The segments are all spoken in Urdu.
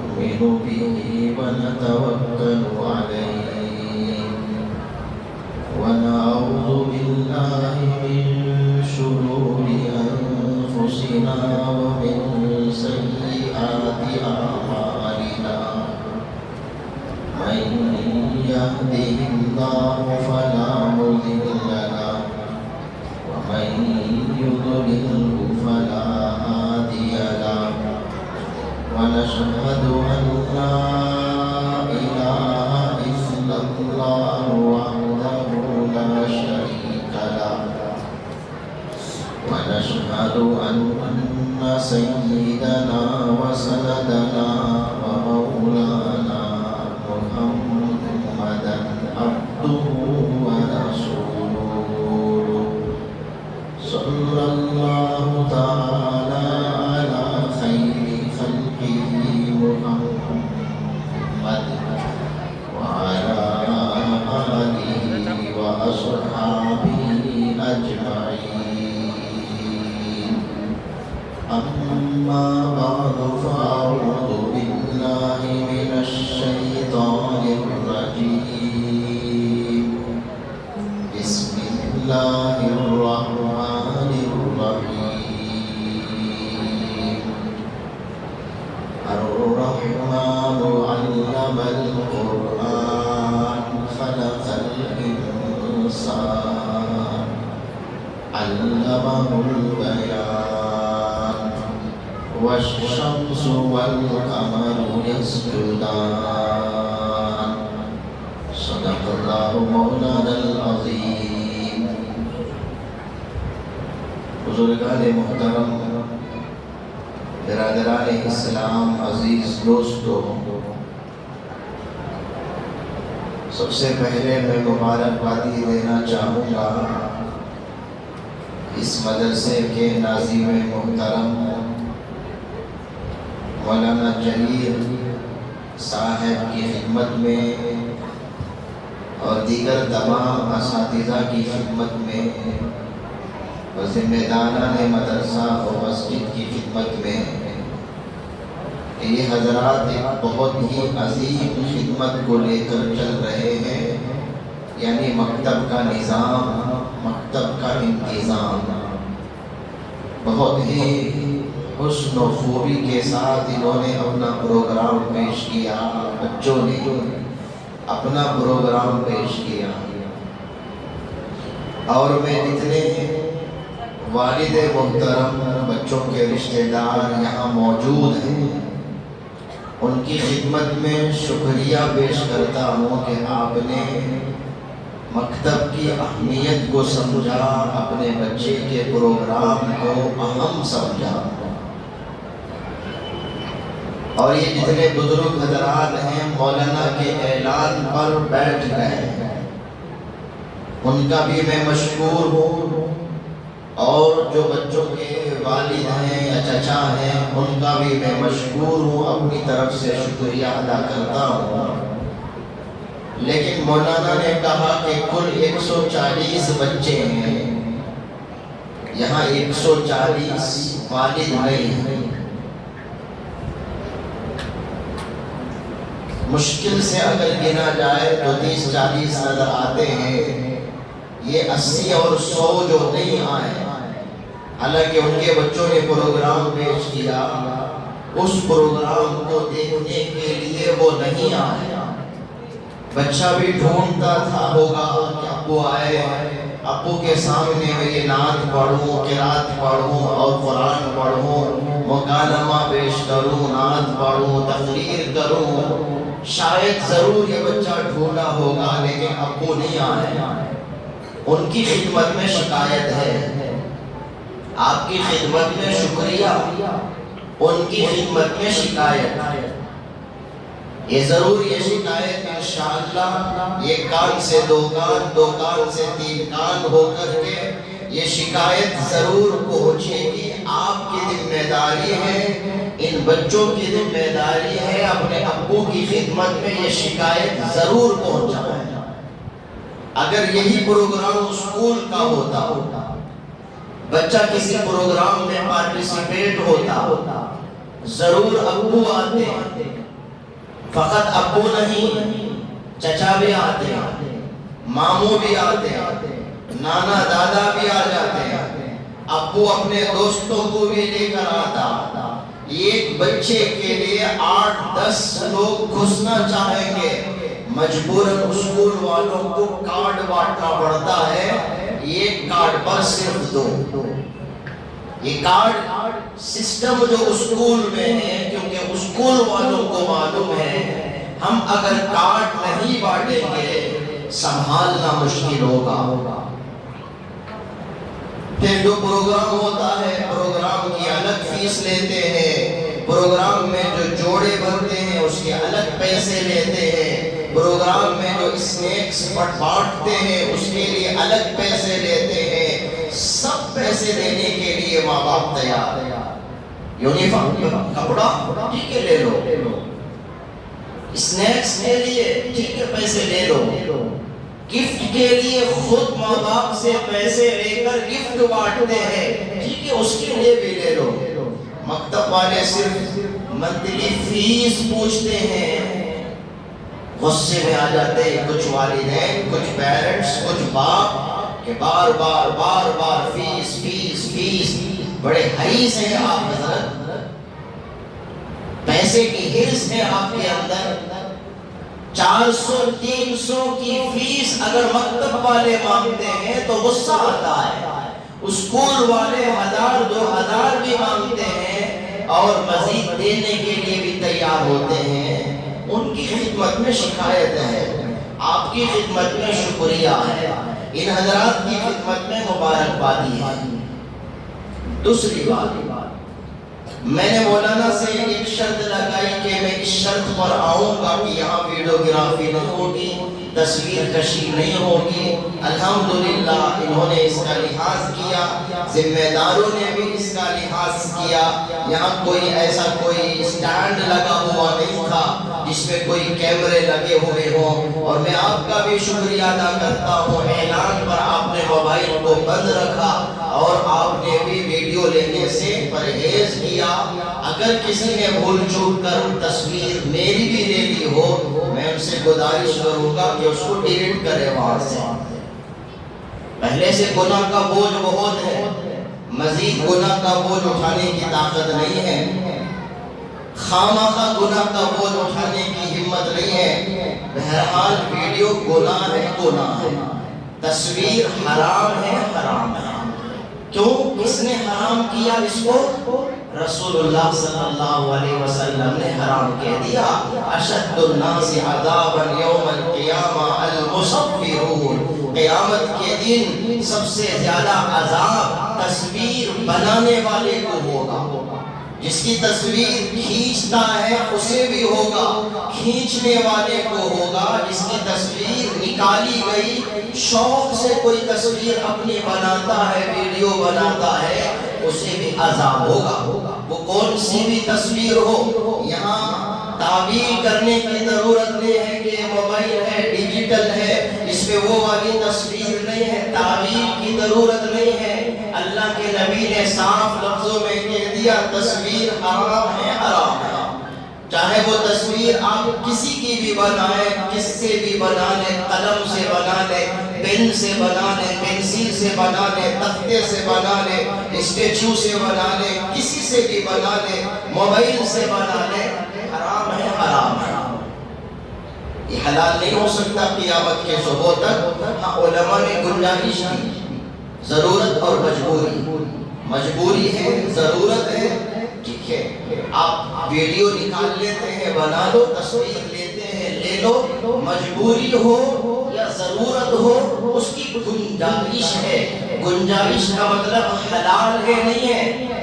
نؤمن به ونتوكل عليه ونعوذ بالله من شرور أنفسنا ومن سيئات أعمالنا من يهده الله فلا مضل له ومن يضلله فلا هادي له ونشهد أن لا إله إلا الله وحده لا شريك له ونشهد أن سيدنا وسندنا ومولانا محمدا عبده ورسوله صلى الله تعالى على خير خلقه محمد وعلى آله وأصحابه أجمعين أما بعد فأعوذ بالله من الشيطان الرجيم بسم الله الرحمن الرحيم الرحمن علم القرآن خلق الإنسان علمه البيان والشمس والقمر يسجدان صدق الله مولانا العظيم بزرگان محترم برادران اسلام عزیز دوستو سب سے پہلے میں مبارکبادی دینا چاہوں گا اس مدرسے کے ناظم محترم مولانا جلیل صاحب کی خدمت میں اور دیگر تمام اساتذہ کی خدمت میں اور ذمہ داران مدرسہ اور مسجد کی خدمت میں یہ حضرات ایک بہت ہی عظیم خدمت کو لے کر چل رہے ہیں، یعنی مکتب کا نظام، مکتب کا انتظام بہت ہی حسن و خوبی کے ساتھ انہوں نے اپنا پروگرام پیش کیا، بچوں نے اپنا پروگرام پیش کیا اور میں جتنے والد محترم بچوں کے رشتہ دار یہاں موجود ہیں ان کی خدمت میں شکریہ پیش کرتا ہوں کہ آپ نے مکتب کی اہمیت کو سمجھا، اپنے بچے کے پروگرام کو اہم سمجھا، اور یہ جتنے بزرگ حضرات ہیں مولانا کے اعلان پر بیٹھ گئے ان کا بھی میں مشکور ہوں، اور جو بچوں کے والد ہیں یا چچا ہیں ان کا بھی میں مشکور ہوں، اپنی طرف سے شکریہ ادا کرتا ہوں۔ لیکن مولانا نے کہا کہ کل 140 بچے ہیں، یہاں 140 والد نہیں ہیں، مشکل سے اگر گنا جائے تو 30-40 نظر آتے ہیں، یہ 80 اور 100 جو نہیں آئے، حالانکہ ان کے بچوں نے پروگرام پیش کیا، اس پروگرام کو دیکھنے کے لیے وہ نہیں آئے۔ بچہ بھی ڈھونڈتا تھا ہوگا کہ ابو آئے، ابو کے سامنے میں یہ نعت پڑھوں، قرات پڑھوں اور قرآن پڑھوں، مکالمہ پیش کروں، نعت پڑھوں، تقریر کروں، شاید ضرور یہ بچہ ڈھونڈا ہوگا، لیکن ابو نہیں آئے۔ ان کی خدمت میں شکایت ہے، آپ کی خدمت میں شکریہ، ان کی خدمت میں شکایت۔ یہ ضرور یہ شکایت انشاءاللہ یہ کان سے 2 کان، 2 کان سے 3 کان ہو کر کے یہ شکایت ضرور پہنچے گی۔ آپ کی ذمہ داری ہے، ان بچوں کی ذمہ داری ہے اپنے ابو کی خدمت میں یہ شکایت ضرور پہنچائیں۔ اگر یہی پروگرام اسکول کا ہوتا، بچہ کسی پروگرام میں پارٹیسپیٹ ہوتا، ضرور ابو آتے، فقط ابو نہیں، چچا بھی آتے ہیں، ماموں بھی آتے ہیں، نانا دادا بھی آ جاتے ہیں، ابو اپنے دوستوں کو بھی لے کر آتا۔ ایک بچے کے لیے 8-10 لوگ گھسنا چاہیں گے، مجبوراً اسکول والوں کو کارڈ بانٹنا پڑتا ہے، ایک کارڈ پر صرف 2۔ یہ کارڈ سسٹم جو اسکول میں ہے، کیونکہ اسکول والوں کو معلوم ہے ہم اگر کارڈ نہیں بانٹیں گے سنبھالنا مشکل ہوگا۔ پھر جو پروگرام ہوتا ہے، پروگرام کی الگ فیس لیتے ہیں، پروگرام میں جو جوڑے بنتے ہیں اس کے الگ پیسے لیتے ہیں، پروگرام میں جو اسنیکس بانٹتے ہیں اس کے لیے الگ پیسے لیتے ہیں۔ سب پیسے دینے کے لیے ماں باپ تیار ہے۔ یونیفارم، کپڑا ٹھیک ہے لے لو، اسنیکس کے لیے ٹھیک ہے پیسے لے لو، گفٹ کے لیے خود ماں باپ سے پیسے لے کر گفٹ بانٹتے ہیں، ٹھیک ہے اس کے لیے بھی لے لو۔ مکتب والے صرف منتھلی فیس پوچھتے ہیں، غصے میں آ جاتے ہیں کچھ والدین، کچھ پیرنٹس، کچھ باپ کہ بار بار فیس فیس فیس۔ بڑے حریص ہیں آپ حضرت، پیسے کی حرص ہے آپ کے اندر۔ 400-300 کی فیس اگر مکتب والے مانگتے ہیں تو غصہ آتا ہے، اسکول والے 1000-2000 بھی مانگتے ہیں اور مزید دینے کے لیے بھی تیار ہوتے ہیں۔ ان کی خدمت میں شکایت ہے، آپ کی خدمت میں شکریہ ہے، ان حضرات کی خدمت میں مبارکبادی ہے۔ دوسری بات، میں نے مولانا سے ایک شرط لگائی کہ میں اس شرط پر آؤں گا کہ یہاں ویڈیوگرافی نہیں ہوگی، تصویر کشی نہیں ہوگی۔ الحمدللہ انہوں نے اس کا لحاظ کیا، ذمہ داروں نے بھی اس کا لحاظ کیا۔ یہاں کوئی اسٹینڈ لگا ہوا نہیں تھا جس میں کوئی کیمرے لگے ہوئے ہوں، اور میں آپ کا بھی شکریہ ادا کرتا ہوں، اعلان پر آپ نے موبائل کو بند رکھا اور آپ نے بھی ویڈیو لینے سے پرہیز کیا۔ اگر کسی نے بھول چوک کر تصویر میری بھی لے لی ہو، میں ان سے گزارش کروں گا کہ اس کو ڈیلیٹ کرے وہاں سے۔ پہلے سے گناہ کا بوجھ بہت ہے، مزید گناہ کا بوجھ اٹھانے کی طاقت نہیں ہے، خامخواہ گناہ کا بوجھ اٹھانے کی ہمت نہیں ہے۔ بہرحال ویڈیو گناہ ہے، تصویر حرام ہے۔ کیوں؟ کس نے حرام کیا اس کو؟ رسول اللہ صلی اللہ علیہ وسلم نے حرام کہہ دیا۔ اشد الناس عذابا یوم القیامہ المصورون، قیامت کے دن سب سے زیادہ عذاب تصویر بنانے والے کو ہوگا۔ جس کی تصویر کھینچتا ہے اسے بھی ہوگا، کھینچنے والے کو ہوگا۔ جس کی تصویر نکالی گئی، شوق سے کوئی تصویر اپنی بناتا ہے، ویڈیو بناتا ہے، اسے بھی عذاب ہوگا۔ وہ کون سی بھی تصویر ہو، یہاں تعبیر کرنے کی ضرورت نہیں ہے کہ موبائل ہے، ڈیجیٹل ہے، اس میں وہ والی تصویر نہیں ہے، تعبیر کی ضرورت نہیں ہے۔ اللہ کے نبی نے صاف لفظوں میں کہہ دیا تصویر حرام ہے، حرام ہے۔ چاہے وہ تصویر آپ کسی کی بھی بنائیں، کس سے بھی بنا لیں، قلم سے بنا لیں، پین سے بنا لیں، پینسل سے بنا لیں، تختے سے بنا لیں، اسٹیچو سے بنا لیں، کسی سے بھی بنا لیں، موبائل سے بنا لیں، حرام ہے، حرام ہے۔ یہ حلال نہیں ہو سکتا قیامت کے صبح تک۔ ہاں علماء نے گنجائش کی، ضرورت اور مجبوری ہے، ضرورت ہے، ٹھیک ہے، آپ ویڈیو نکال لیتے ہیں، بنا لو، تصویر لیتے ہیں، لے لو۔ مجبوری ہو یا ضرورت ہو، اس کی گنجائش ہے۔ گنجائش کا مطلب حلال ہے نہیں ہے،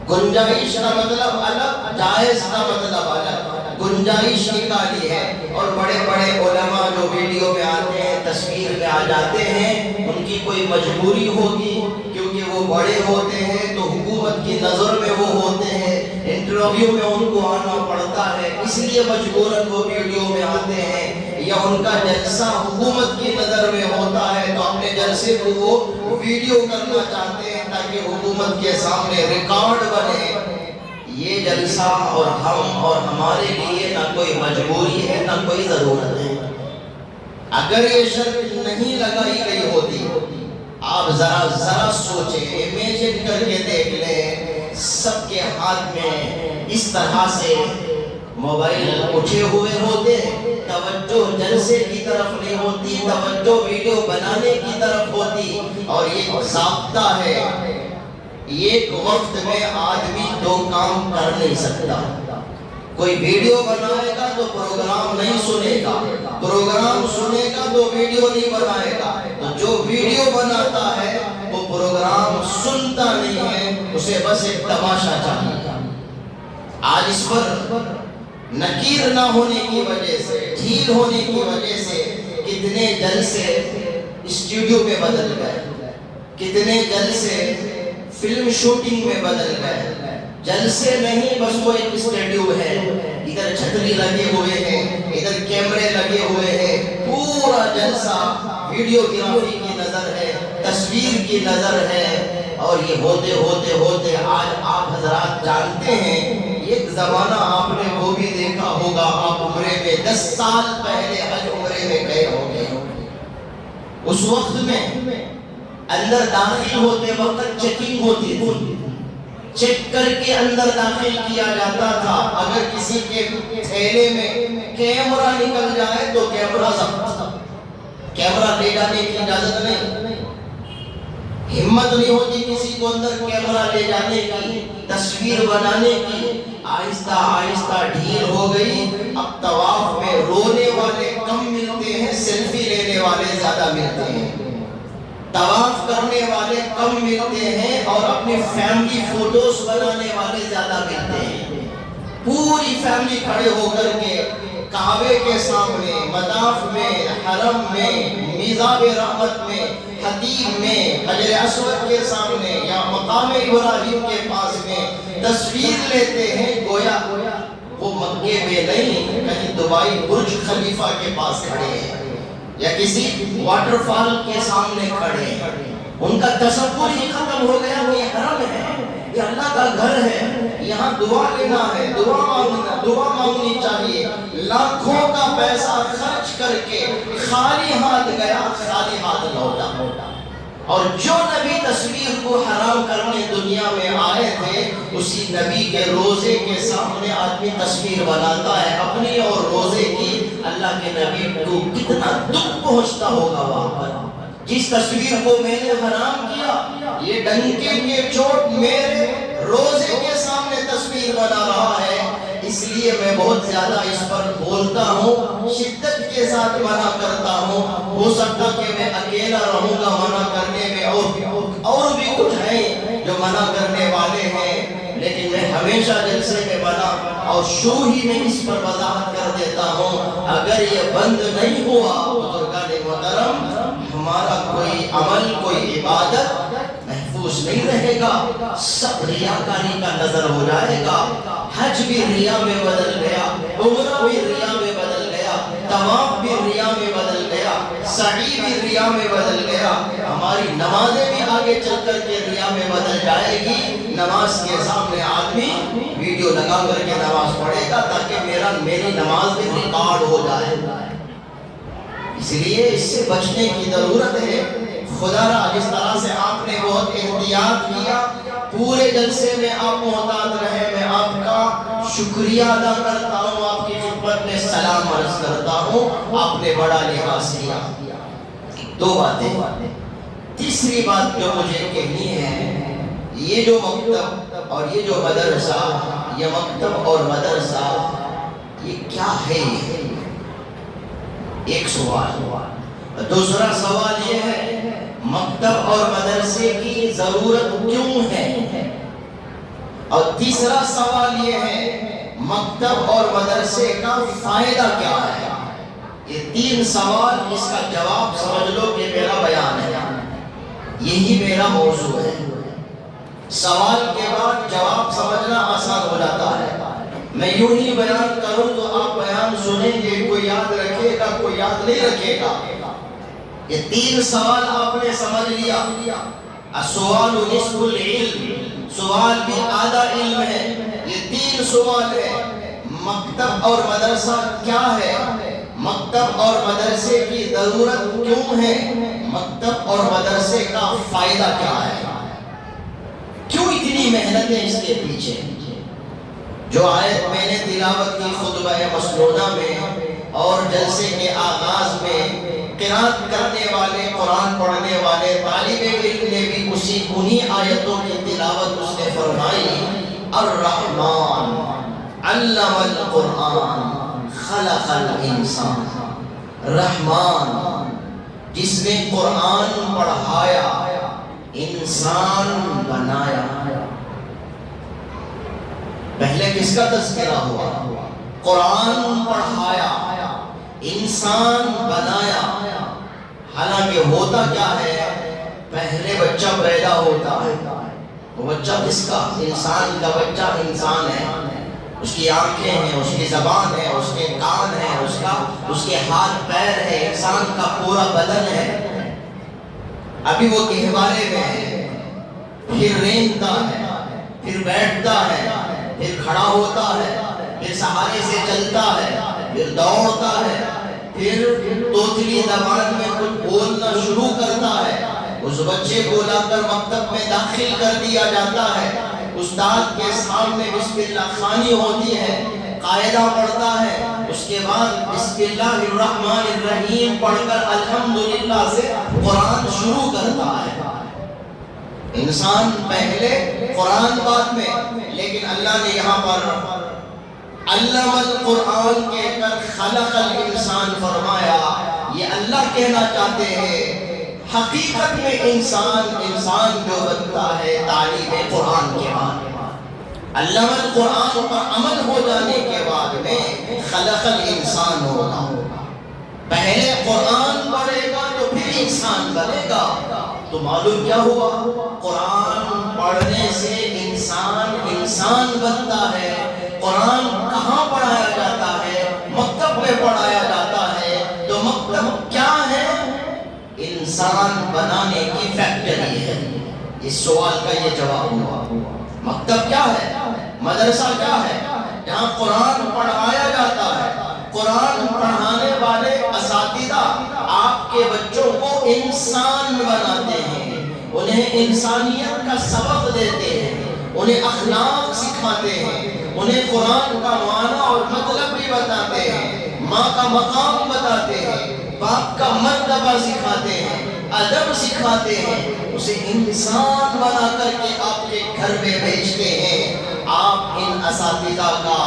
گنجائش کا مطلب الگ، جائز کا مطلب الگ۔ گنجائش نکالی ہے، اور بڑے بڑے علماء جو ویڈیو میں آتے ہیں، تصویر میں آ جاتے ہیں، ان کی کوئی مجبوری ہوگی، کیونکہ وہ بڑے ہوتے ہیں تو حکومت کی نظر میں وہ ہوتے ہیں، انٹرویو میں ان کو آنا پڑتا ہے، اس لیے مجبوراً وہ ویڈیو میں آتے ہیں، یا ان کا جلسہ حکومت کی نظر میں ہوتا ہے تو اپنے جلسے کو وہ ویڈیو کرنا چاہتے ہیں تاکہ حکومت کے سامنے ریکارڈ بنے۔ یہ جلسہ اور ہم اور ہمارے لیے نہ کوئی مجبوری ہے نہ کوئی ضرورت ہے۔ اگر یہ شرط نہیں لگائی گئی ہوتی، آپ ذرا سوچیں، امیجن کر کے دیکھ لیں، سب کے ہاتھ میں اس طرح سے موبائل اٹھے ہوئے ہوتے، توجہ جلسے کی طرف نہیں ہوتی، توجہ ویڈیو بنانے کی طرف ہوتی، اور یہ ضابطہ ہے، ایک وقت میں آدمی دو کام کر نہیں سکتا۔ کوئی ویڈیو بنائے گا تو پروگرام نہیں سنے گا، پروگرام سنے گا تو ویڈیو نہیں بنائے گا، تو جو ویڈیو بناتا ہے وہ پروگرام سنتا نہیں ہے، اسے بس ایک تماشا چاہیے۔ آج اس پر نکیر نہ ہونے کی وجہ سے، ڈھیل ہونے کی وجہ سے کتنے جلسے اسٹوڈیو میں بدل گئے، کتنے جلسے فلم شوٹنگ میں بدل گئے۔ جلسے نہیں، بس وہ ایک اسٹوڈیو ہے، ادھر چھتری لگے ہوئے ہیں، ادھر کیمرے لگے ہوئے ہیں، پورا جلسہ ویڈیوگرافی کی نظر ہے، تصویر کی نظر ہے، اور یہ ہوتے ہوتے ہوتے آج آپ حضرات جانتے ہیں، ایک زمانہ آپ نے وہ بھی دیکھا ہوگا، آپ عمرے میں 10 سال پہلے حج عمرے میں گئے ہوں گے، اس وقت میں اندر داخل ہوتے وقت چیکنگ ہوتی تھی، چیک کر کے اندر داخل کیا جاتا تھا، اگر کسی کے تھیلے میں کیمرہ نکل جائے تو کیمرہ ضبط، کیمرہ لے جانے کی اجازت نہیں، ہمت نہیں ہوتی کسی کو اندر کیمرہ لے جانے کی، تصویر بنانے کی۔ آہستہ آہستہ ڈھیل ہو گئی، اب طواف میں رونے والے کم ملتے ہیں، سیلفی لینے والے زیادہ ملتے ہیں، طواف کرنے والے کم ملتے ہیں اور اپنی فیملی فوٹوز بنانے والے زیادہ ملتے ہیں۔ پوری فیملی کھڑے ہو کر کے کعبے کے سامنے، مطاف میں، حرم میں، میزاب رحمت میں، حتیم میں، حجر اسود کے سامنے یا مقام ابراہیم کے پاس میں تصویر لیتے ہیں، گویا وہ مکے میں نہیں، کہیں دبئی برج خلیفہ کے پاس کھڑے ہیں یا کسی واٹر فال کے سامنے کھڑے ہیں۔ ان کا تصور ہی ختم ہو گیا، وہ یہ حرم ہے، یہ اللہ کا گھر ہے، یہاں دعا لینا ہے، دعا مانگنی چاہیے۔ لاکھوں کا پیسہ خرچ کر کے خالی ہاتھ گیا، خالی ہاتھ لوٹا، اور جو نبی تصویر کو حرام کرنے دنیا میں آئے تھے، اسی نبی کے روزے کے سامنے آدمی تصویر بناتا ہے اپنی اور روزے کی۔ اللہ کے نبی کو کتنا دکھ پہنچتا ہوگا وہاں پر، جس تصویر کو میں نے حرام کیا، یہ ڈنکے کے چوٹ میرے روزے کے سامنے تصویر بنا رہا ہے، اس لیے میں بہت زیادہ اس پر بولتا ہوں، شدت کے ساتھ منع کرتا ہوں۔ ہو سکتا کہ میں اکیلا رہوں گا منع کرنے میں، اور بھی کچھ ہیں جو منع کرنے والے ہیں، لیکن میں ہمیشہ جلسے میں منع اور شروع ہی میں اس پر وضاحت کر دیتا ہوں، اگر یہ بند نہیں ہوا بزرگان محترم، ہمارا کوئی عمل، کوئی عبادت محفوظ نہیں رہے گا، سب ریاکاری کا نظر ہو جائے گا۔ حج بھی ریا میں بدل گیا، عمرہ بھی ریا میں بدل گیا، طواف بھی ریا میں بدل گیا، سعی بھی ریا میں بدل گیا، ہماری نمازیں بھی آگے چل کر کے ریا میں بدل جائے گی۔ نماز کے سامنے آدمی ویڈیو لگا کر کے نماز پڑھے گا تاکہ میری نماز بھی ریکارڈ ہو جائے، اس لیے اس سے بچنے کی ضرورت ہے۔ خدا را جس طرح سے آپ نے بہت احتیاط کیا، پورے جلسے میں آپ محتاط رہے، میں آپ کا شکریہ ادا کرتا ہوں، آپ کی خدمت میں سلام عرض کرتا ہوں، آپ نے بڑا لحاظ کیا۔ دو باتیں، تیسری بات جو مجھے کہنی ہے، یہ جو مکتب اور یہ جو مدرسہ، یہ مکتب اور مدرسہ یہ کیا ہے؟ ایک سوال۔ دوسرا سوال یہ ہے، مکتب اور مدرسے کی ضرورت کیوں ہے؟ اور تیسرا سوال یہ ہے، مکتب اور مدرسے کا فائدہ کیا ہے؟ یہ تین سوال، اس کا جواب سمجھ لو کہ میرا بیان ہے، یہی میرا موضوع ہے۔ سوال کے بعد جواب سمجھنا آسان ہو جاتا ہے۔ میں یوں ہی بیان کروں تو آپ بیان سنیں گے، کوئی یاد رکھے گا، کوئی یاد نہیں رکھے گا۔ یہ تین سوال آپ نے سمجھ لیا، السؤال نصف العلم، سوال بھی آدھا علم ہے، یہ 3 سوال ہے۔ مکتب اور مدرسہ کیا ہے؟ مکتب اور مدرسے کی ضرورت کیوں ہے؟ مکتب اور مدرسے کا فائدہ کیا ہے؟ کیوں اتنی محنتیں اس کے پیچھے؟ جو آیت میں نے تلاوت کی خطبہ مسنونہ میں اور جلسے کے آغاز میں، قرات کرنے والے، قرآن پڑھنے والے طالب علم نے بھی انہی آیتوں کی تلاوت اس نے فرمائی۔ الرحمن علم القرآن خلق الانسان، رحمان جس نے قرآن پڑھایا انسان بنایا۔ پہلے کس کا تذکرہ ہوا؟ قرآن پڑھایا، انسان بنایا۔ حالانکہ ہوتا کیا ہے؟ پہلے بچہ پیدا ہوتا ہے، وہ بچہ کس کا؟ انسان کا بچہ انسان ہے، اس کی آنکھیں ہیں، اس کی زبان ہے، اس کے کان ہیں، اس کے ہاتھ پیر ہے، انسان کا پورا بدن ہے۔ ابھی وہ گہوارے میں ہے، پھر رینگتا ہے، پھر بیٹھتا ہے، پھر کھڑا ہوتا ہے، پھر سہارے سے چلتا ہے، پھر دوڑتا ہے، پھر توتلی زبان میں کچھ بولنا شروع کرتا ہے۔ اس بچے کو لا کر مکتب میں داخل کر دیا جاتا ہے، استاد کے سامنے بسم اللہ خوانی ہوتی ہے، قاعدہ پڑھتا ہے، اس کے بعد بسم اللہ الرحمن الرحیم پڑھ کر الحمدللہ سے قرآن شروع کرتا ہے۔ انسان پہلے، قرآن بعد میں، لیکن اللہ نے یہاں پر علم القرآن کہہ کر خلق الانسان فرمایا۔ یہ اللہ کہنا چاہتے ہیں حقیقت میں انسان جو بنتا ہے تعلیم قرآن کے بعد، علم القرآن پر عمل ہو جانے کے بعد میں خلق الانسان ہوگا۔ پہلے قرآن پڑھے گا تو پھر انسان بنے گا۔ تو معلوم کیا ہوا؟ قرآن پڑھنے سے انسان بنتا ہے۔ قرآن کہاں پڑھایا جاتا ہے؟ مکتب میں پڑھایا جاتا ہے۔ تو مکتب کیا ہے؟ انسان بنانے کی فیکٹری ہے۔ اس سوال کا یہ جواب ہوا۔ مکتب کیا ہے؟ مدرسہ کیا ہے؟ جہاں قرآن پڑھایا جاتا ہے۔ قرآن پڑھانے والے اساتذہ آپ کے بچوں کو انسان بناتے ہیں، انہیں انسانیت کا سبق دیتے ہیں، انہیں اخلاق سکھاتے ہیں، انہیں قرآن کا معنی اور مطلب بھی بتاتے ہیں، ماں کا مقام بتاتے ہیں، باپ کا مرتبہ سکھاتے ہیں، ادب سکھاتے ہیں، اسے انسان بنا کر کے آپ کے گھر میں بھیجتے ہیں۔ آپ ان اساتذہ کا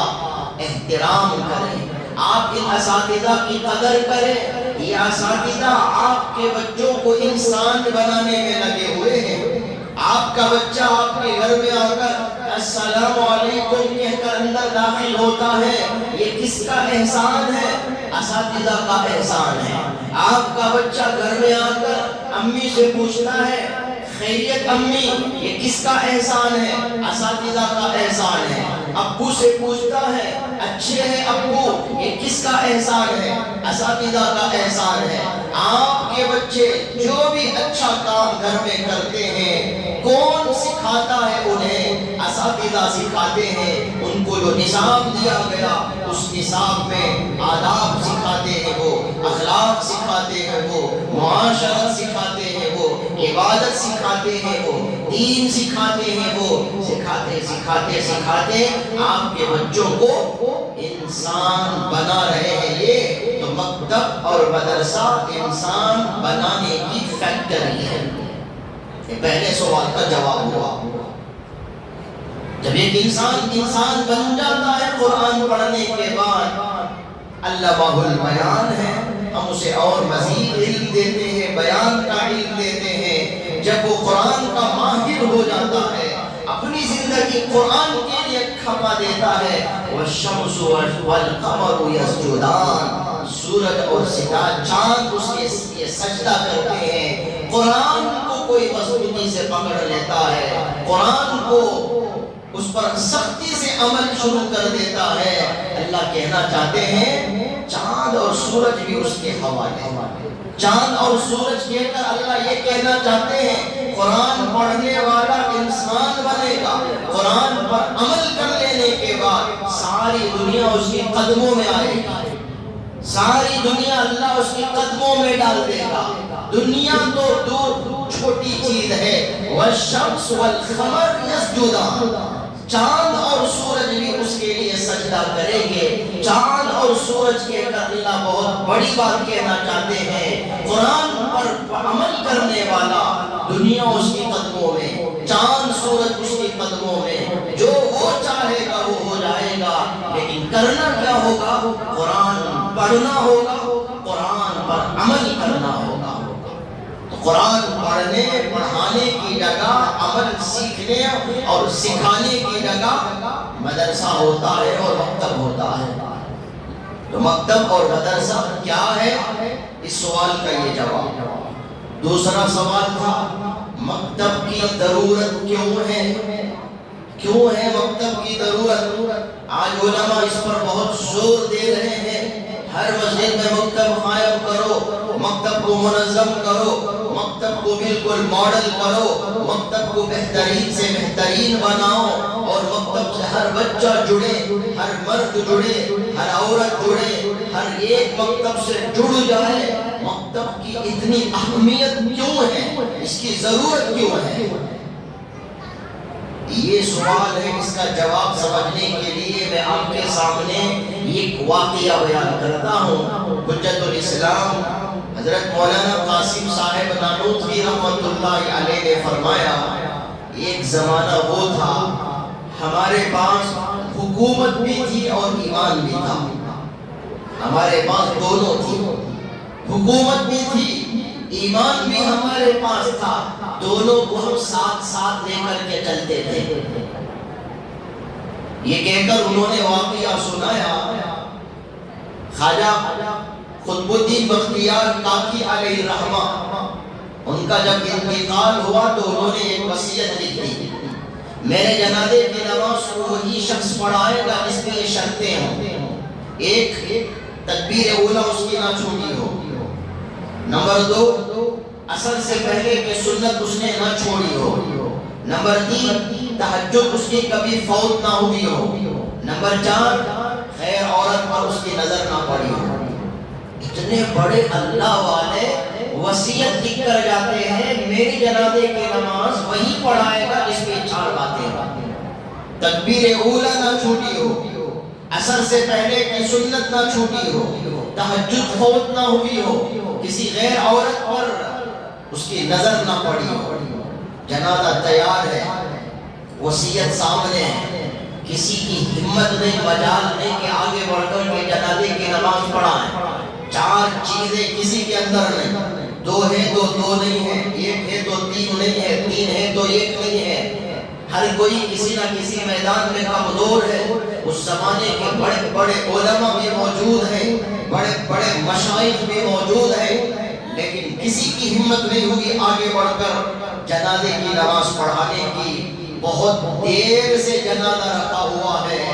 احترام کریں، آپ ان اساتذہ کی قدر کریں۔ یہ اساتذہ آپ کے بچوں کو انسان بنانے میں لگے ہوئے ہیں۔ آپ کا بچہ آپ کے گھر میں آ کر السلام علیکم کہہ کر اندر داخل ہوتا ہے، یہ کس کا احسان ہے؟ اساتذہ کا احسان ہے۔ آپ کا بچہ گھر میں آ کر امی سے پوچھتا ہے خیریت امی، یہ کس کا احسان ہے؟ اساتذہ کا احسان ہے۔ ابو سے پوچھتا ہے اچھے ہیں ابو، یہ کس کا احسان ہے؟ اساتذہ کا احسان ہے۔ آپ کے بچے جو بھی اچھا کام گھر میں کرتے ہیں، کون سکھاتا ہے انہیں؟ اساتذہ سکھاتے ہیں۔ ان کو جو نصاب دیا گیا اس نصاب میں آداب سکھاتے ہیں، وہ اخلاق سکھاتے ہیں، وہ معاشرت سکھاتے ہیں، وہ عبادت سکھاتے ہیں، وہ دین سکھاتے ہیں، وہ سکھاتے آپ کے بچوں کو انسان بنا رہے ہیں۔ یہ تو مکتب اور مدرسہ انسان بنانے کی فیکٹری ہے۔ یہ پہلے سوال کا جواب ہوا۔ جب ایک انسان بن جاتا ہے قرآن پڑھنے کے بعد، علمہ البیان ہے، ہم اسے اور مزید علم دیتے ہیں، بیان کا علم دیتے ہیں۔ جب وہ قرآن کا ماہر ہو جاتا ہے، اپنی زندگی قرآن کے لیے کھپا دیتا ہے، والشمس والقمر یسجدان، سورج اور ستارے چاند اس کے لیے سجدہ کرتے ہیں۔ قرآن کو کوئی مضبوطی سے پکڑ لیتا ہے، قرآن کو اس پر سختی سے عمل شروع کر دیتا ہے۔ اللہ کہنا چاہتے ہیں چاند اور سورج بھی اس کے حوالے. چاند اور سورج کہہ کر اللہ یہ کہنا چاہتے ہیں قرآن پڑھنے والا انسان بنے گا. قرآن پر عمل کر لینے کے بعد ساری دنیا اس کے قدموں میں آئے گی. ساری دنیا اللہ اس کے قدموں میں ڈال دے گا. دنیا تو دور چھوٹی چیز ہے. والشمس والقمر یسجدان. چاند اور سورج بھی اس کے لیے سجدہ کریں گے. چاند اور سورج کے اللہ بہت بڑی بات کہنا چاہتے ہیں. قرآن پر عمل کرنے والا دنیا اس کے قدموں میں, چاند سورج اس کے قدموں میں. جو وہ چاہے گا وہ ہو جائے گا. لیکن کرنا کیا ہوگا؟ قرآن پڑھنا ہوگا, قرآن پر عمل کرنا ہوگا. تو قرآن پڑھنے پڑھانے کی جگہ, عمل سیکھنے اور سکھانے کی جگہ مدرسہ ہوتا ہے اور مکتب ہوتا ہے. تو مکتب اور مدرسہ کیا ہے؟ اس سوال کا یہ جواب. دوسرا سوال تھا مکتب کی ضرورت کیوں ہے؟ کیوں ہے مکتب کی ضرورت؟ آج علماء اس پر بہت زور دے رہے ہیں. ہر مسجد میں مکتب قائم کرو, مکتب کو منظم کرو, مکتب کو بالکل ماڈل کرو, مکتب کو بہترین سے بہترین بناؤ, اور مکتب سے ہر بچہ جڑے, ہر مرد جڑے, ہر عورت جڑے, ہر ایک مکتب سے جڑ جائے. مکتب کی اتنی اہمیت کیوں ہے؟ اس کی ضرورت کیوں ہے؟ یہ سوال ہے. اس کا جواب سمجھنے کے لیے میں آپ کے سامنے ایک واقعہ بیان کرتا ہوں. حجت الاسلام حضرت مولانا قاسم صاحب نانوتوی رحمۃ اللہ علیہ نے فرمایا ایک زمانہ وہ تھا ہمارے پاس حکومت بھی تھی اور ایمان بھی تھا. ہمارے پاس دونوں تھی, حکومت بھی تھی, ایمان بھی ہمارے پاس تھا. دونوں کو ہم ساتھ ساتھ لے کر کے چلتے تھے. یہ کہہ کر انہوں نے واقعہ سنایا. خواجہ قطب الدین بختیار کاکی علیہ الرحمہ, ان کا جب انتقال ہوا تو انہوں نے ایک وصیت لکھ دی, میرے جنازے کی نماز کو وہی شخص پڑھائے گا جس میں یہ شرطیں ہوں. ایک, تکبیر اولیٰ اس کی نہ چھوٹی ہو. نمبر 2, اثر سے پہلے کہ سنت اس نے نہ چھوڑی ہو. نمبر 3, تہجد اس کی کبھی فوت نہ ہوئی ہو. نمبر 4, خیر عورت پر اس کی نظر نہ پڑی ہو. اتنے بڑے اللہ والے وصیت لکھ کر جاتے ہیں میری جنازے کی نماز وہی پڑھائے گا جس میں 4 باتیں ہیں. تکبیر اولیٰ نہ چھوٹی ہو, اثر سے پہلے کہ سنت نہ چھوٹی ہو, تہجد فوت نہ ہوئی ہو, کسی غیر عورت پر اس کی نظر نہ پڑی ہو. جنازہ تیار ہے, وصیت سامنے ہے, کسی کی ہمت نہیں, مجال نہیں کہ آگے بڑھ کر کے جنازے کی نماز پڑھائیں. 4 چیزیں کسی کے اندر نہیں, 2 ہے تو 2 نہیں ہے, 1 ہے تو 3 نہیں ہے, 3 ہے تو 1 نہیں ہے. ہر کوئی کسی نہ کسی میدان میں کمزور ہے. اس زمانے کے بڑے بڑے علماء بھی موجود ہیں, بڑے بڑے مشائخ بھی موجود ہیں, لیکن کسی کی ہمت نہیں ہوئی آگے بڑھ کر جنازے کی نماز پڑھانے کی. بہت دیر سے جنازہ رکھا ہوا ہے.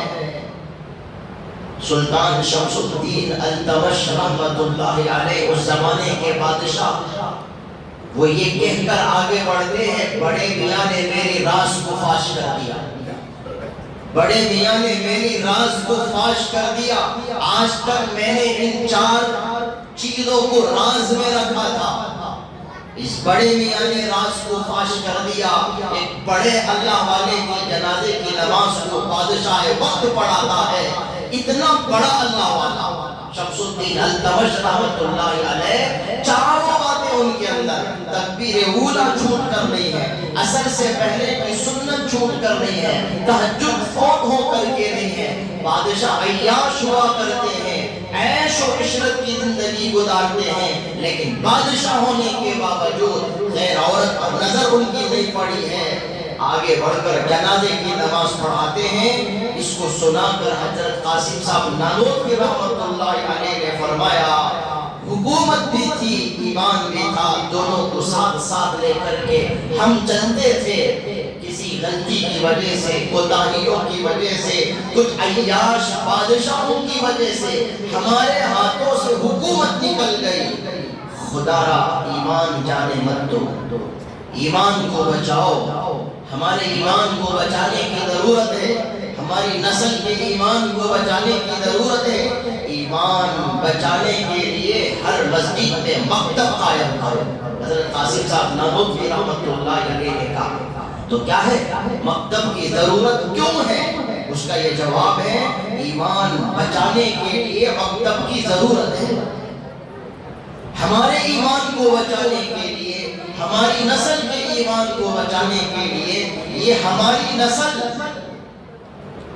سلطان شمس الدین التمش رحمت اللہ علیہ اس زمانے کے بادشاہ, وہ یہ کہہ کر آگے بڑھتے ہیں بڑے میاں نے میری راز کو فاش کر دیا, بڑے میاں نے میری راز کو فاش کر دیا. آج تک میں نے ان 4 چیزوں کو راز میں رکھا تھا, اس بڑے میاں نے راز کو فاش کر دیا. ایک بڑے اللہ والے کی جنازے کی نماز کو بادشاہ وقت پڑھاتا ہے. اتنا بڑا اللہ والا شمس الدین التمش رحمت اللہ علیہ, 4 باتیں ان کے اندر, تکبیر اولیٰ چھوٹ کر نہیں ہے, اثر سے پہلے کی سنت چھوٹ کر نہیں ہے, تہجد فوت ہو کر کے نہیں ہے. بادشاہ عیاش ہوا کرتے ہیں, عیش و عشرت کی زندگی گزارتے ہیں, لیکن بادشاہ ہونے کے باوجود غیر عورت پر نظر ان کی نہیں پڑی ہے. آگے بڑھ کر جنازے کی نماز پڑھاتے ہیں. اس کو سنا کر حضرت قاسم صاحب نانوتوی رحمت اللہ علیہ نے فرمایا حکومت بھی تھی, ایمان بھی تھا, دونوں کو ساتھ ساتھ لے کر کے ہم چلتے تھے. کسی غلطی کی وجہ سے, کوتاہیوں کی وجہ سے, کچھ عیاش بادشاہوں کی وجہ سے ہمارے ہاتھ حکومت نکل گئی، خدا را ایمان جانے مت دو، ایمان کو بچاؤ، ہمارے ایمان کو بچانے کی ضرورت ہے، ہماری نسل کے ایمان کو بچانے کی ضرورت ہے۔ ایمان بچانے کے لیے ہر مسجد میں مکتب قائم کرو۔ حضرت قاسم صاحب نانوتوی رحمۃ اللہ علیہ نے کہا تو کیا ہے مکتب کی ضرورت کیوں ہے؟ اس کا یہ جواب ہے ایمان بچانے کے لیے مکتب کی ضرورت ہے۔ ہمارے ایمان کو بچانے کے لیے، ہماری نسل کے ایمان کو بچانے کے لیے، یہ ہماری نسل،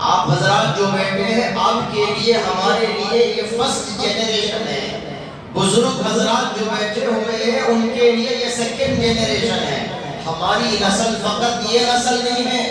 آپ حضرات جو بیٹھے ہیں آپ کے لیے، ہمارے لیے یہ فرسٹ جنریشن ہے۔ بزرگ حضرات جو بیٹھے ہوئے ہیں ان کے لیے یہ سیکنڈ جنریشن ہے۔ ہماری نسل فقط یہ نسل نہیں ہے،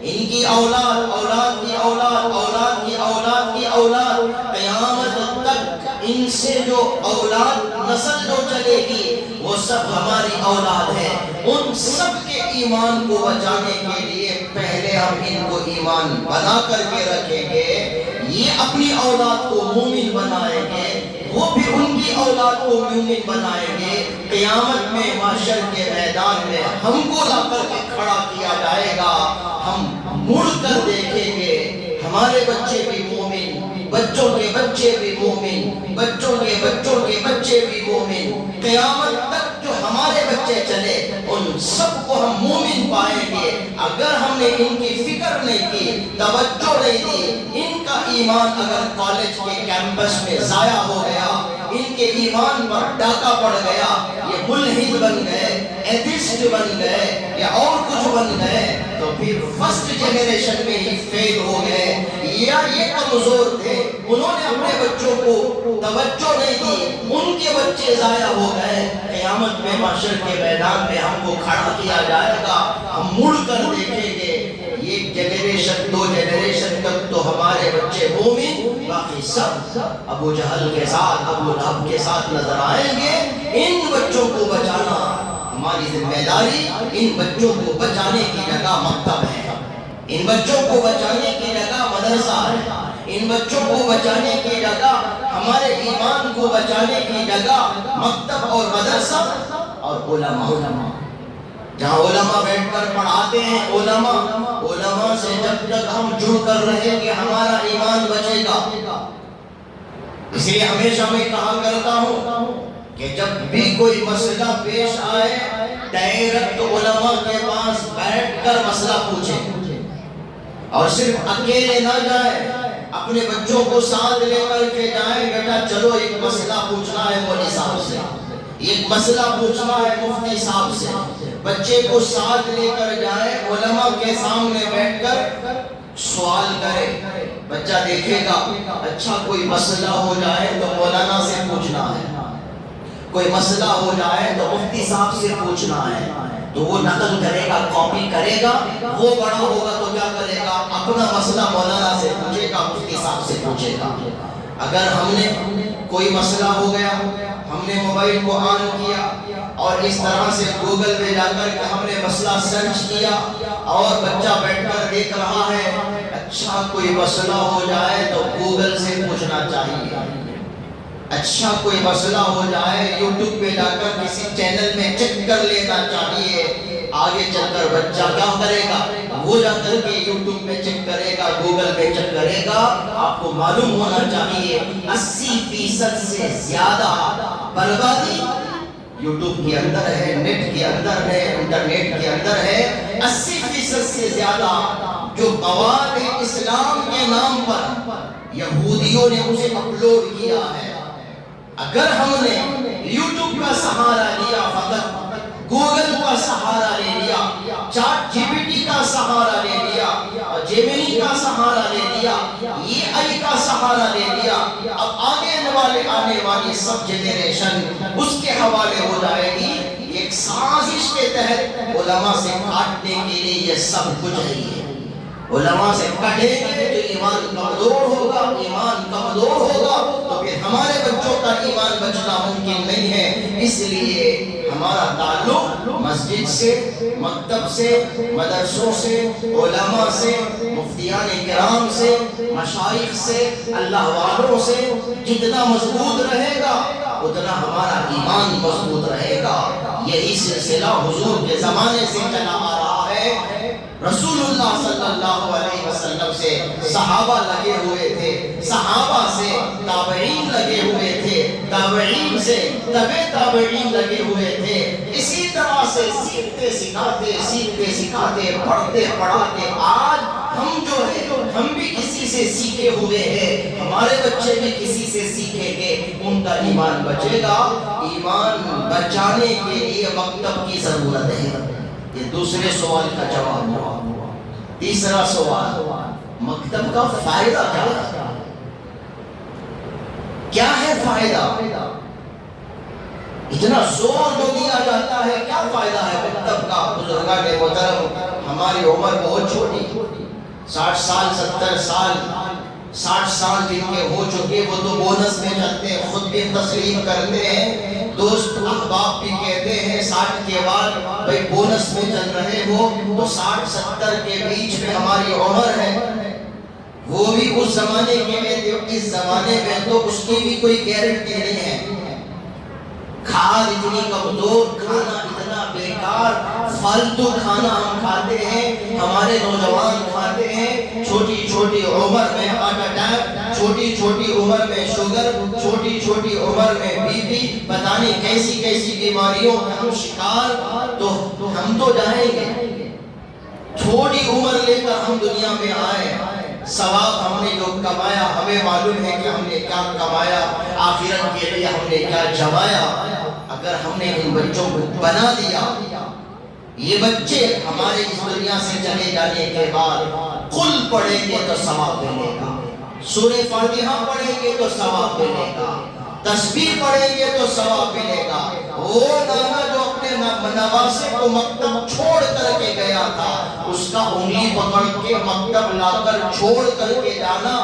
ان کی اولاد، اولاد کی اولاد، اولاد کی اولاد کی اولاد، قیامت تک ان سے جو اولاد نسل جو چلے گی وہ سب ہماری اولاد ہے۔ ان سب کے ایمان کو بچانے کے لیے پہلے ہم ان کو ایمان بنا کر کے رکھیں گے، یہ اپنی اولاد کو مومن بنائیں گے، وہ بھی ان کی اولاد کو مومن بنائیں گے۔ قیامت میں محشر کے میدان میں ہم کو لا کر کے کھڑا کیا جائے گا، ہم مڑ کر دیکھیں گے ہمارے بچے بھی مومن، بچوں کے بچے بھی مومن، بچوں کے بچوں کے بچے بھی مومن، قیامت تک جو ہمارے بچے چلے ان سب کو ہم مومن پائیں گے۔ اگر ہم نے ان کی فکر نہیں کی، توجہ نہیں دی، ان کا ایمان اگر کالج کے کیمپس میں ضائع ہو گیا، ان کے ایمان پر ڈاکہ پڑ گیا، یہ ملحد بن گئے، ایتھسٹ بن گئے یا اور کچھ بن گئے، تو پھر فرسٹ جنریشن میں ہی فیل ہو گئے، یا یہ کمزور تھے، انہوں نے اپنے بچوں کو توجہ نہیں دی، ان کے بچے ضائع ہو گئے۔ قیامت میں محشر کے میدان میں ہم کو کھڑا کیا جائے گا، ہم مڑ کر دیکھیں گے ایک جنریشن دو جنریشن تک تو ہمارے بچے مومن، باقی سب ابو جہل کے ساتھ، ابو لہب کے ساتھ نظر آئیں گے۔ ان بچوں کو بچانا ہماری ذمہ داری، ان بچوں کو بچانے کی جگہ مکتب ہے، ان بچوں کو بچانے کی جگہ مدرسہ ہے، ان بچوں کو بچانے کی جگہ، ہمارے ایمان کو بچانے کی جگہ مکتب اور مدرسہ اور علماء، جہاں علماء بیٹھ کر پڑھاتے ہیں۔ علماء سے جب تک ہم جڑ کر رہیں گے ہمارا ایمان بچے گا۔ اس لیے ہمیشہ میں کہا کرتا ہوں کہ جب بھی کوئی مسئلہ پیش آئے ڈائریکٹ علماء کے پاس بیٹھ کر مسئلہ پوچھیں، اور صرف اکیلے نہ جائیں، اپنے بچوں کو ساتھ لے کر کے جائیں، بیٹا چلو ایک مسئلہ پوچھنا ہے مولوی صاحب سے، ایک مسئلہ پوچھنا ہے مفتی صاحب سے۔ بچے کو ساتھ لے کر جائیں، علماء کے سامنے بیٹھ کر سوال کرے، بچہ دیکھے گا اچھا کوئی مسئلہ ہو جائے تو مولانا سے پوچھنا ہے، کوئی مسئلہ ہو جائے تو مفتی صاحب سے پوچھنا ہے، تو وہ نقل کرے گا، کاپی کرے گا۔ وہ بڑا ہوگا تو کیا کرے گا؟ اپنا مسئلہ مولانا سے پوچھے گا، مفتی صاحب سے پوچھے گا۔ اگر ہم نے کوئی مسئلہ ہو گیا، ہم نے موبائل کو آن کیا اور اس طرح سے گوگل میں جا کر کے ہم نے مسئلہ سرچ کیا اور بچہ بیٹھ کر دیکھ رہا ہے، اچھا کوئی مسئلہ ہو جائے تو گوگل سے پوچھنا چاہیے، اچھا کوئی مسئلہ ہو جائے یوٹیوب پہ جا کر کسی چینل میں چیک کر لینا چاہیے۔ آگے چل کر بچہ کیا کرے گا؟ وہ جا کر کے یوٹیوب میں چیک کرے گا، گوگل پہ چیک کرے گا۔ آپ کو معلوم ہونا چاہیے 80% سے زیادہ بربادی یوٹیوب کے اندر ہے، نیٹ کے اندر ہے، انٹرنیٹ کے اندر ہے۔ 80% سے زیادہ جو مواد اسلام کے نام پر یہودیوں نے اسے اپلوڈ کیا ہے۔ اگر ہم نے یوٹیوب کا سہارا لیا، فقط گوگل کا سہارا لے لیا، چیٹ جی پی ٹی کا سہارا لے لیا، جیمنی کا سہارا لے لیا، یہ آئی کا سہارا لے لیا، اب آنے والی سب جنریشن اس کے حوالے ہو جائے گی۔ ایک سازش کے تحت علماء سے کاٹنے کے لیے یہ سب کچھ ہے۔ علماء سے کٹیں گے تو ایمان کمزور ہوگا، ایمان کمزور ہوگا تو پھر ہمارے بچوں کا ایمان بچنا ممکن نہیں ہے۔ اس لیے ہمارا تعلق مسجد سے، مکتب سے، مدرسوں سے، علماء سے، مفتیان کرام سے، مشائخ سے، اللہ والوں سے جتنا مضبوط رہے گا اتنا ہمارا ایمان مضبوط رہے گا۔ یہی سلسلہ حضور کے زمانے سے چلا آ رہا ہے۔ رسول اللہ صلی اللہ علیہ وسلم سے صحابہ لگے ہوئے تھے، صحابہ سے تابعین لگے ہوئے تھے، تابعین سے تبع تابعین لگے ہوئے تھے۔ اسی طرح سے سیکھتے سکھاتے پڑھتے پڑھاتے آج ہم جو ہے ہم بھی کسی سے سیکھے ہوئے ہیں، ہمارے بچے بھی کسی سے سیکھیں گے، ان کا ایمان بچے گا۔ ایمان بچانے کے لیے مکتب کی ضرورت ہے۔ یہ دوسرے سوال کا جواب ہوا۔ تیسرا سوال، مکتب کا فائدہ کیا ہے؟ کیا ہے فائدہ؟ اتنا زور جو دیا جاتا ہے، کیا فائدہ ہے مکتب کا؟ بزرگان محترم، ہماری عمر بہت چھوٹی، 60 سال 70 سال 60 سال جن کے ہو چکے وہ تو بونس میں چلتے ہیں، خود بھی تسلیم کرتے ہیں، دوست احباب بھی کہتے ہیں 60 کے بعد بھئی بونس میں چل رہے ہو، تو 60-70 کے بیچ میں ہماری عمر ہے۔ وہ بھی اس زمانے کے میں تھے، اس زمانے میں تو اس کی بھی کوئی گارنٹی نہیں ہے۔ کھاد اتنی کمزور، کھانا اتنا بیکار، فالتو کھانا ہم کھاتے ہیں، ہمارے نوجوان کھاتے ہیں، چھوٹی چھوٹی عمر میں ہارٹ اٹیک، چھوٹی چھوٹی عمر میں شوگر، چھوٹی چھوٹی عمر میں بی پی، پتہ نہیں کیسی کیسی بیماریوں کا ہم شکار۔ تو ہم تو جائیں گے، چھوٹی عمر لے کر ہم دنیا میں آئے، ثواب ہم نے جو کمایا ہمیں معلوم ہے کہ ہم نے کیا کمایا، آخرت کے لیے ہم نے کیا جمایا۔ اگر ہم نے ان بچوں کو بنا دیا، یہ بچے ہمارے اس دنیا سے چلے جانے کے بعد قل پڑھیں گے تو ثواب ملے گا، سورہ فاتحہ پڑھیں گے تو ثواب ملے گا، تسبیح پڑھیں گے تو ثواب ملے گا۔ وہ نانا جو اپنے نواسے کو مکتب چھوڑ کر کے گیا تھا، اس کا انگلی پکڑ کے مکتب لا کر چھوڑ کر کے جانا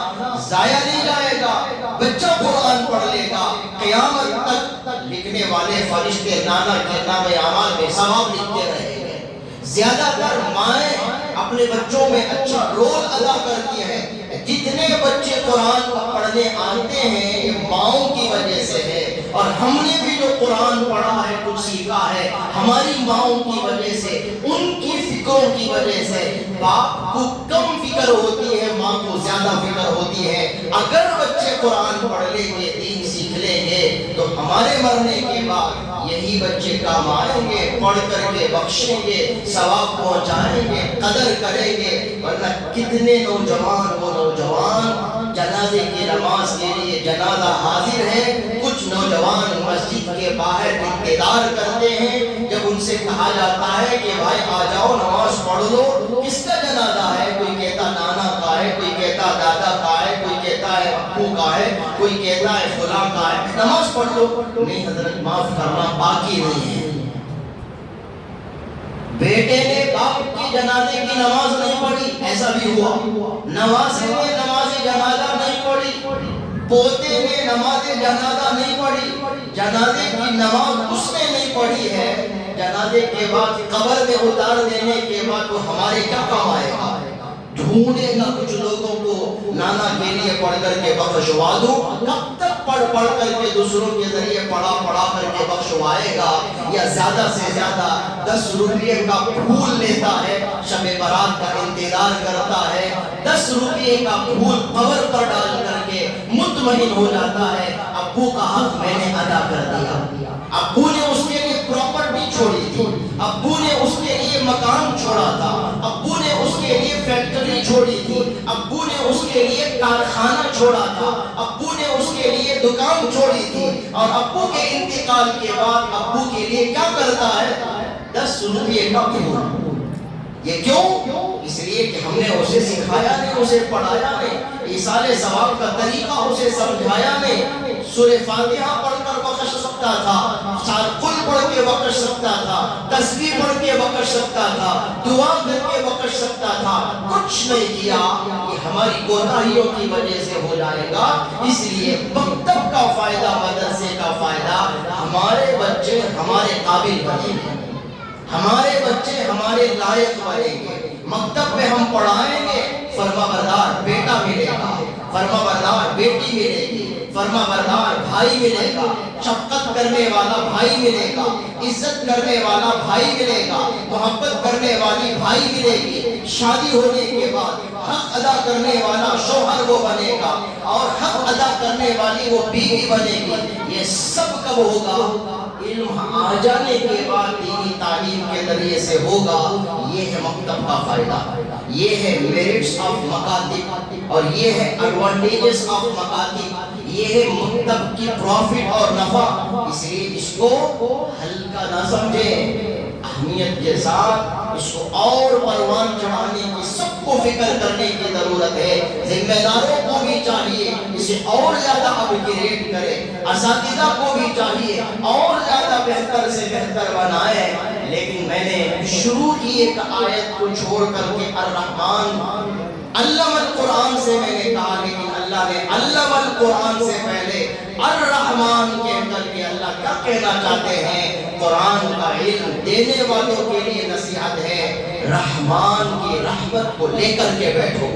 ضائع نہیں جائے گا۔ بچہ قرآن پڑھ لے گا، قیامت تک لکھنے والے فرشتے نانا کے نام اعمال میں ثواب لکھتے رہیں گے۔ زیادہ تر مائیں اپنے بچوں میں اچھا رول ادا کرتی ہیں۔ جتنے بچے قرآن پڑھنے آتے ہیں یہ ماؤں کی وجہ سے ہے، اور ہم نے بھی جو قرآن پڑھا ہے کچھ سیکھا ہے ہماری ماؤں کی وجہ سے، ان کی فکروں کی وجہ سے۔ باپ کو کم فکر ہوتی ہے، ماں کو زیادہ فکر ہوتی ہے۔ اگر بچے قرآن پڑھ لیں گے، دین سیکھ لیں گے، تو ہمارے مرنے کے بعد یہی بچے کام آئیں گے، پڑھ کر کے بخشیں گے، ثواب پہنچائیں گے، قدر کریں گے۔ ورنہ کتنے نوجوان وہ نوجوان جنازے کی نماز کے لیے جنازہ حاضر ہے، کچھ نوجوان مسجد کے باہر انتظار کرتے ہیں، جب ان سے کہا جاتا ہے کہ بھائی آ جاؤ نماز پڑھ لو، کس کا جنازہ ہے؟ کوئی کہتا نانا کا ہے، کوئی کہتا دادا کا ہے، کوئی کہتا ہے ابو کا ہے، کوئی کہتا ہے فلاں کا ہے، نماز پڑھ لو۔ نہیں حضرت، معاف کرنا باقی نہیں ہے۔ بیٹے نے باپ کی جنازے کی نماز نہیں پڑھی، ایسا بھی ہوا۔ نواسے نے نماز جنازہ نہیں پڑھی، پوتے نے نماز جنازہ نہیں پڑھی، جنازے کی نماز اس نے نہیں پڑھی ہے۔ جنازے کے بعد قبر میں اتار دینے کے بعد وہ ہمارے کیا کام آئے گا؟ ڈھونڈے گا کچھ لوگوں کو نانا کے لیے پڑھ کر کے بخشوا دوں، کب تک پڑھ کر کے دوسروں کے ذریعے پڑھا کر کے بخشوائے گا؟ یا زیادہ سے زیادہ 10 روپے کا پھول لیتا ہے، شب برات کا انتظار کرتا ہے، 10 روپے کا پھول قبر پر ڈال کر کے مطمئن ہو جاتا ہے ابو کا حق میں نے ادا کر دیا۔ ابو نے اس کے لیے پراپرٹی چھوڑی تھی، ابو نے اس کے لیے مکان چھوڑا تھا، ابو نے اس کے لیے فیکٹری چھوڑی تھی، ابو نے اس کے لیے کارخانہ چھوڑا تھا، ابو نے اس کے لیے دکان چھوڑی تھی، اور ابو کے انتقال کے بعد ابو کے لیے کیا کرتا ہے؟ 10 روپے کا پھول۔ یہ کیوں؟ اس لیے کہ ہم نے اسے سکھایا نہیں، اسے پڑھایا نہیں، ایصال ثواب کا طریقہ اسے سمجھایا نہیں۔ سورہ فاتحہ پڑھ کر بخش سکتا تھا، قل پڑھ کے بخش سکتا تھا، تسبیح پڑھ کے بخش سکتا تھا، دعا کر کے بخش سکتا تھا، کچھ نہیں کیا۔ یہ ہماری کوتاہیوں کی وجہ سے ہو جائے گا۔ اس لیے مکتب کا فائدہ، مدرسے کا فائدہ، ہمارے بچے ہمارے قابل بنیں گے، ہمارے بچے ہمارے لائق بنیں گے، مکتب میں ہم پڑھائیں گے، فرما بردار بیٹا ملے گا، فرما بردار بیٹی ملے گی، فرما بردار بھائی ملے گا، شفقت کرنے والا بھائی ملے گا، عزت کرنے والا بھائی ملے گا، محبت کرنے والی بھائی ملے گی، شادی ہونے کے بعد حق ادا کرنے والا شوہر وہ بنے گا، اور حق ادا کرنے والی وہ بیوی بنے گی۔ یہ سب کب ہوگا؟ علم آ جانے کے بعد دینی تعلیم کے ذریعے سے ہوگا۔ یہ ہے مکتب کا فائدہ، یہ ہے میرٹس آف مکاتب، اور یہ ہے ایڈوانٹیجز آف مکاتب، یہ ہے مکتب کی پروفٹ اور نفع۔ اس لیے اس کو ہلکا نہ سمجھیں، اہمیت کے ساتھ اس کو اور پروان چڑھانے کی، سب کو فکر کرنے کی ضرورت ہے۔ ذمہ داروں کو بھی چاہیے اسے اور زیادہ اپ گریڈ کرے، اساتذہ کو بھی چاہیے اور زیادہ بہتر سے بہتر بنائے۔ لیکن میں نے شروع کی ایک آیت کو چھوڑ کر کے الرحمن علم القرآن سے میں نے کہا، لیکن اللہ نے علم القرآن سے پہلے الرحمن کہہ کر کے اللہ کیا کہنا چاہتے ہیں؟ قرآن کا علم دینے والوں کے لیے نصیحت ہے، رحمان کی رحمت کو لے کر کے بیٹھو۔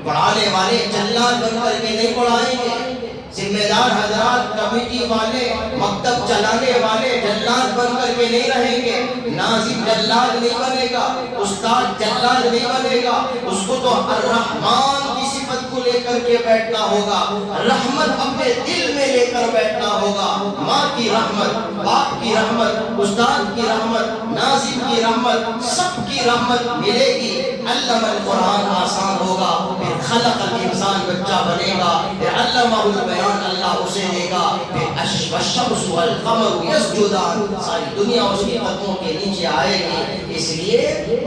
پڑھانے والے جلاد بن کر کے نہیں پڑھائیں گے، ذمہ دار حضرات، کمیٹی والے، مکتب چلانے والے جلاد بن کر کے نہیں رہیں گے، ناظم جلاد نہیں بنے گا، استاد جلاد نہیں بنے گا، اس کو تو الرحمن کی صفت کو لے کر کے بیٹھنا ہوگا، رحمت اپنے دل میں لے کر بیٹھنا ہوگا۔ ماں کی رحمت، باپ کی رحمت، استاد کی رحمت، ناظم کی رحمت، سب کی رحمت ملے گی۔ علم القرآن آسان ہوگا، پھر خلق الانسان بچہ بنے گا، پھر علمہ البیان اللہ اسے دے گا، پھر الشمس والقمر یسجدان، ساری دنیا اس کے قدموں کے نیچے آئے گی۔ اس لیے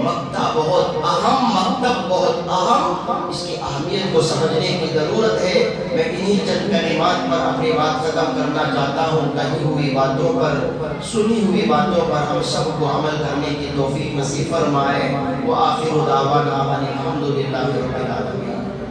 مکتب بہت اہم، مکتب بہت اہم، اس کی اہمیت کو سمجھنے کی ضرورت ہے۔ میں انہی چند کلمات پر اپنی بات ختم کرنا چاہتا ہوں۔ کہی ہوئی باتوں پر، سنی ہوئی باتوں پر ہم سب کو عمل کرنے کی توفیق نصیب فرمائے۔ وآخر دعوانا ان الحمد للہ رب العالمین۔